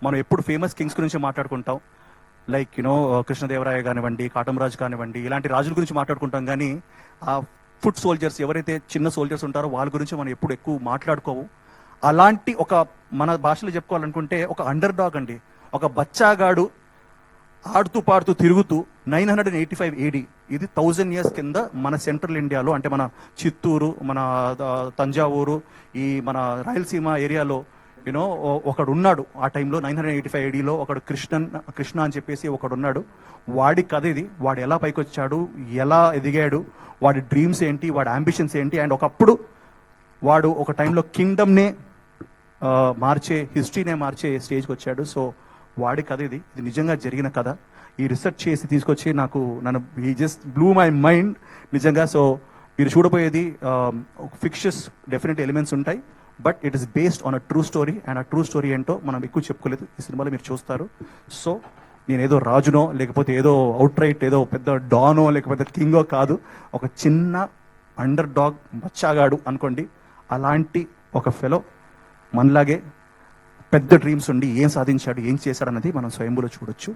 మనం ఎప్పుడు famous Kings గురించి మాట్లాడుకుంటాం, లైక్ కృష్ణదేవరాయ కానివ్వండి, కాటమరాజు కానివ్వండి, ఇలాంటి రాజుల గురించి మాట్లాడుకుంటాం. కానీ ఆ ఫుట్ సోల్జర్స్, ఎవరైతే చిన్న సోల్జర్స్ ఉంటారో వాళ్ళ గురించి మనం ఎప్పుడు ఎక్కువ మాట్లాడుకోవు. అలాంటి ఒక, మన భాషలో చెప్పుకోవాలనుకుంటే, ఒక అండర్ డాగ్ అండి, ఒక బచ్చాగాడు ఆడుతూ పాడుతూ తిరుగుతూ 985 AD, ఇది 1000 years కింద మన సెంట్రల్ ఇండియాలో, అంటే మన చిత్తూరు, మన తంజావూరు, ఈ మన రాయలసీమ ఏరియాలో ఒకడు ఉన్నాడు. ఆ టైంలో 985 ADలో ఒకడు కృష్ణ అని చెప్పేసి ఒకడు ఉన్నాడు. వాడి కథ ఇది. వాడు ఎలా పైకి వచ్చాడు, ఎలా ఎదిగాడు, వాడి డ్రీమ్స్ ఏంటి, వాడి అంబిషన్స్ ఏంటి, అండ్ ఒకప్పుడు వాడు ఒక టైంలో కింగ్డమ్నే మార్చే, హిస్టరీనే మార్చే స్టేజ్కి వచ్చాడు. సో వాడి కథ ఇది. ఇది నిజంగా జరిగిన కథ. ఈ రీసెర్చ్ చేసి తీసుకొచ్చి నన్ను ఈ జస్ట్ బ్లూ మై మైండ్ నిజంగా. సో మీరు చూడబోయేది ఫిక్షస్ డెఫినెట్ ఎలిమెంట్స్ ఉంటాయి, but it is based on a true story. And ఆ ట్రూ స్టోరీ ఏంటో మనం ఎక్కువ చెప్పుకోలేదు, ఈ సినిమాలో మీరు చూస్తారు. సో నేను ఏదో రాజునో, లేకపోతే ఏదో అవుట్ రైట్ ఏదో పెద్ద డానో, లేకపోతే కింగో కాదు. ఒక చిన్న అండర్ డాగ్ బచ్చాగాడు అనుకోండి. అలాంటి ఒక ఫెలో మనలాగే పెద్ద డ్రీమ్స్ ఉండి ఏం సాధించాడు, ఏం చేశాడు అన్నది మనం స్వయంభూలో చూడొచ్చు.